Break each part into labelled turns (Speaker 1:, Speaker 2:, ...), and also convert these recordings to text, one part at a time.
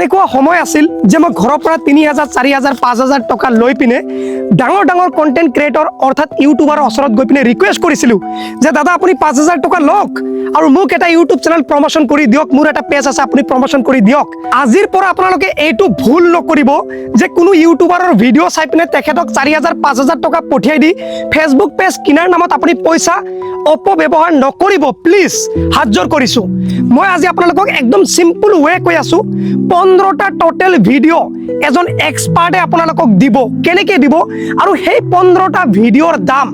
Speaker 1: এনেকুৱা সময় আছিল যে মই ঘৰৰ পৰা 3000 4000 5000 টকা লৈ পিনে ডাঙৰ ডাঙৰ কন্টেন্ট ক্ৰিয়েটৰ অৰ্থাৎ ইউটিউবাৰৰ ওচৰত গৈ পিনে ৰিকুৱেষ্ট কৰিছিলোঁ যে দাদা আপুনি 5000 টকা লওক আৰু মোক এটা ইউটিউব চেনেল প্ৰমোশন কৰি দিয়ক, মোৰ এটা পেজ আছে আপুনি প্ৰমোশন কৰি দিয়ক। আজিৰ পৰা আপোনালোকে এইটো ভুল নকৰিব যে কোনো ইউটিউবাৰৰ ভিডিঅ' চাই পিনে তেখেতক 4000 5000 টকা পঠিয়াই দি ফেচবুক পেজ কিনাৰ নামত আপুনি পইচা অপব্যৱহাৰ নকৰিব প্লিজ, হাত জোৰ কৰিছোঁ। মই আজি আপোনালোকক একদম সিম্পল ৱে কৈ আছোঁ, 15টা টোটেল ভিডিঅ' এজন এক্সপাৰ্টে আপোনালোকক দিব। কেনেকৈ দিব? আৰু সেই 15টা ভিডিঅ'ৰ দাম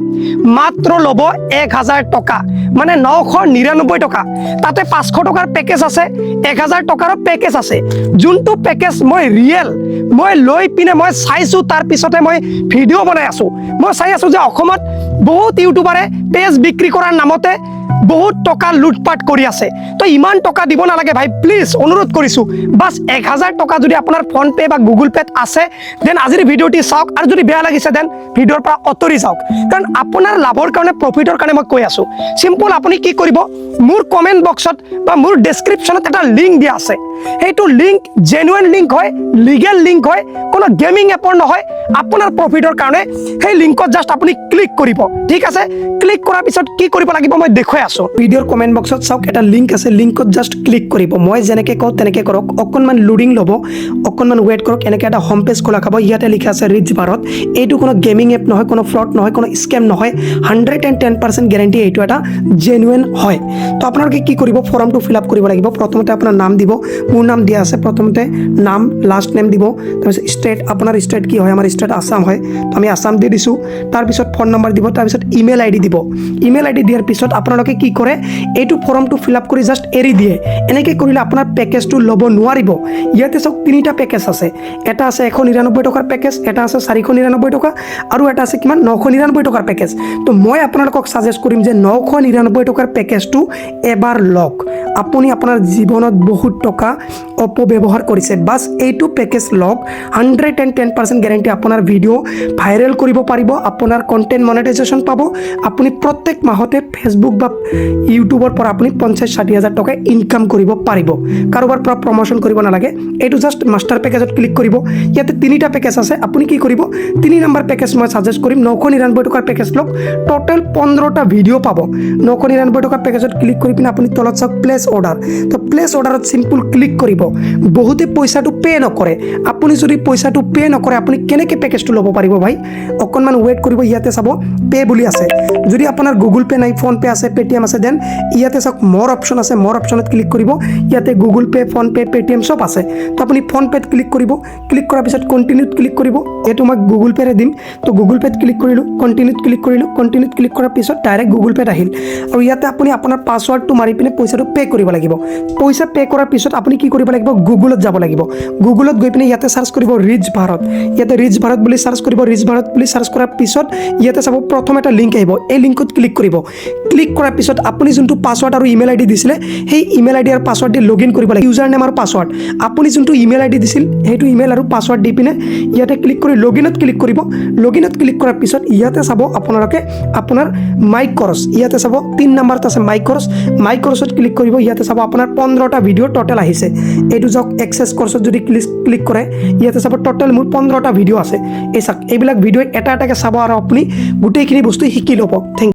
Speaker 1: মাত্ৰ ল'ব 1000 টকা, মানে 999 টকা। তাতে 500 টকাৰ পেকেজ আছে, 1000 টকাৰ পেকেজ আছে। যোনটো পেকেজ মই ৰিয়েল মই লৈ পিনে মই চাইছোঁ, তাৰপিছতে মই ভিডিঅ' বনাই আছোঁ। মই চাই আছোঁ যে অসমত বহুত ইউটিউবাৰে পেজ বিক্ৰী কৰাৰ নামতে বহুত টকা লুটপাট কৰি আছে। তো ইমান টকা দিব নালাগে ভাই, প্লিজ অনুৰোধ কৰিছোঁ। বাছ 1000 টকা যদি আপোনাৰ ফোনপে বা গুগল পেত আছে দেন আজিৰ ভিডিঅ'টি চাওক, আৰু যদি বেয়া লাগিছে দেন ভিডিঅ'ৰ পৰা আঁতৰি যাওক। কাৰণ আপোনাৰ লাভৰ কাৰণে প্ৰফিটৰ কাৰণে মই কৈ আছোঁ। চিম্পল আপুনি কি কৰিব, মোৰ কমেণ্ট বক্সত বা মোৰ ডেছক্ৰিপশ্যনত এটা লিংক দিয়া আছে। সেইটো লিংক জেনুইন লিংক হয়, লিগেল লিংক হয়, কোনো গেমিং এপৰ নহয়। আপোনাৰ প্ৰফিটৰ কাৰণে সেই লিংকত জাষ্ট আপুনি ক্লিক কৰিব, ঠিক আছে? ক্লিক কৰাৰ পিছত কি কৰিব লাগিব মই দেখুৱাই আছোঁ। ভিডিঅ'ৰ কমেণ্ট বক্সত চাওক, এটা লিংক আছে, লিংকত জাষ্ট ক্লিক কৰিব। মই যেনেকৈ কওঁ তেনেকৈ কৰক, অকণমান লোডিং ল'ব, অকণমান ৱেইট কৰক। এনেকৈ এটা হোম পেজ খোলা খাব, ইয়াতে লিখা আছে ৰিচ ভাৰত। এইটো কোনো গেমিং এপ নহয়, কোনো ফ্ৰড নহয়, কোনো স্কেম নহয়। 110% গেৰেণ্টি এইটো এটা জেনুইন হয়। তো আপোনালোকে কি কৰিব, ফৰ্মটো ফিল আপ কৰিব লাগিব। প্ৰথমতে আপোনাৰ নাম দিব, মোৰ নাম দিয়া আছে। প্ৰথমতে নাম, লাষ্ট নেম দিব। তাৰপিছত ষ্টেট, আপোনাৰ ষ্টেট কি হয়? আমাৰ ষ্টেট আসাম হয়, তো আমি আসাম দি দিছোঁ। তাৰপিছত ফোন নম্বৰ দিব, তাৰপিছত ইমেইল আইডি দিব। ইমেইল আইডি দিয়াৰ পিছত আপোনালোকে কি কৰে, এইটো ফৰ্মটো ফিল আপ কৰি জাষ্ট এৰি দিয়ে। এনেকৈ কৰিলে আপোনাৰ পেকেজটো ল'ব নোৱাৰিব। ইয়াতে চাওক 3টা পেকেজ আছে। এটা আছে 199 টকাৰ পেকেজ, এটা আছে 499 টকা, আৰু এটা আছে কিমান 999 টকাৰ পেকেজ। তো মই আপোনালোকক ছাজেষ্ট কৰিম যে 999 টকাৰ পেকেজটো এবাৰ লওক। আপুনি আপোনাৰ জীৱনত বহুত টকা অপব্যৱহাৰ কৰিছে, বাছ এইটো পেকেজ লওক। 110% গেৰেণ্টি আপোনাৰ ভিডিঅ' ভাইৰেল কৰিব পাৰিব, আপোনাৰ কণ্টেণ্ট মনেটাইজেশ্যন পাব। আপুনি প্ৰত্যেক মাহতে ফেচবুক বা ইউটিউবৰ পৰা আপুনি 50-60 হাজাৰ টকা ইনকাম কৰিব পাৰিব। কাৰোবাৰ পৰা প্ৰমোশ্যন কৰিব নালাগে। এইটো জাষ্ট মাষ্টাৰ পেকেজত ক্লিক কৰিব। ইয়াতে 3টা পেকেজ আছে। আপুনি কি কৰিব, 3 নম্বৰ পেকেজ মই ছাজেষ্ট কৰিম, 999 টকাৰ পেকেজ লওক। টোটেল 15টা ভিডিঅ' পাব। 999 টকাৰ পেকেজত ক্লিক কৰি পিনে আপুনি তলত চাওক প্লেচ অৰ্ডাৰ। তো প্লেচ অৰ্ডাৰত চিম্পল ক্লিক কৰিব। বহুতে পইচাটো পে' নকৰে। আপুনি যদি পইচাটো পে' নকৰে আপুনি কেনেকৈ পেকেজটো ল'ব পাৰিব ভাই? অকণমান ৱেইট কৰিব। ইয়াতে চাব পে' বুলি আছে। যদি আপোনাৰ গুগল পে' নাই, ফোনপে' আছে, পেটিএম আছে, দেন ইয়াতে চাওক মোৰ অপশ্যন আছে, মোৰ অপশ্যনত ক্লিক কৰিব। ইয়াতে গুগল পে', ফোনপে', পেটিএম চব আছে। তো আপুনি ফোনপে'ত ক্লিক কৰিব। ক্লিক কৰাৰ পিছত কণ্টিনিউত ক্লিক কৰিব। এইটো মই গুগল পে'ৰে দিম, তো গুগল পে'ত ক্লিক কৰিলোঁ, কণ্টিনিউত ক্লিক কৰিলোঁ। কণ্টিনিউত ক্লিক কৰাৰ পিছত ডাইৰেক্ট গুগল পে'ত আহিল, আৰু ইয়াতে আপুনি আপোনাৰ পাছৱৰ্ডটো মাৰি পিনে পইচাটো পে' কৰিব লাগিব। পইচা পে' কৰাৰ পিছত আপুনি কি কৰিব লাগিব, গুগলত যাব লাগিব। গুগলত গৈ পিনে ইয়াতে চাৰ্চ কৰিব ৰিচ ভাৰত। ইয়াতে ৰিচ ভাৰত বুলি চাৰ্চ কৰিব। ৰিচ ভাৰত বুলি চাৰ্চ কৰাৰ পিছত ইয়াতে চাব প্ৰথম এটা লিংক আহিব, এই লিংকত ক্লিক কৰিব। ক্লিক কৰাৰ পিছত আপুনি যোনটো পাছৱৰ্ড আৰু ইমেইল আইডি দিছিলে, সেই ইমেইল আইডি আৰু পাছৱৰ্ড দি লগ ইন কৰিব লাগিব। ইউজাৰ নেম আৰু পাছৱৰ্ড আপুনি যোনটো ইমেইল আইডি দিছিল সেইটো ইমেইল আৰু পাছৱৰ্ড দি পিনে ইয়াতে ক্লিক কৰি লগ ইনত ক্লিক কৰিব। লগ ইনত ক্লিক কৰাৰ পিছত ইয়াতে চাব আপোনালোকে আপোনাৰ মাই কোৰ্ছ, ইয়াতে চাব 3 নম্বৰত আছে মাই কোৰ্ছ। মাই কোৰ্ছত ক্লিক কৰিব। ইয়াতে চাব আপোনাৰ 15টা ভিডিঅ' টোটেল আহিছে। এইটো যাওক এক্সেছ কোৰ্ছত যদি ক্লিক কৰে, ইয়াতে চাব টোটেল মোৰ 15টা ভিডিঅ' আছে। এই চাওক, এইবিলাক ভিডিঅ' এটা এটাকৈ চাব আৰু আপুনি গোটেইখিনি বস্তু শিকি ল'ব। Thank U.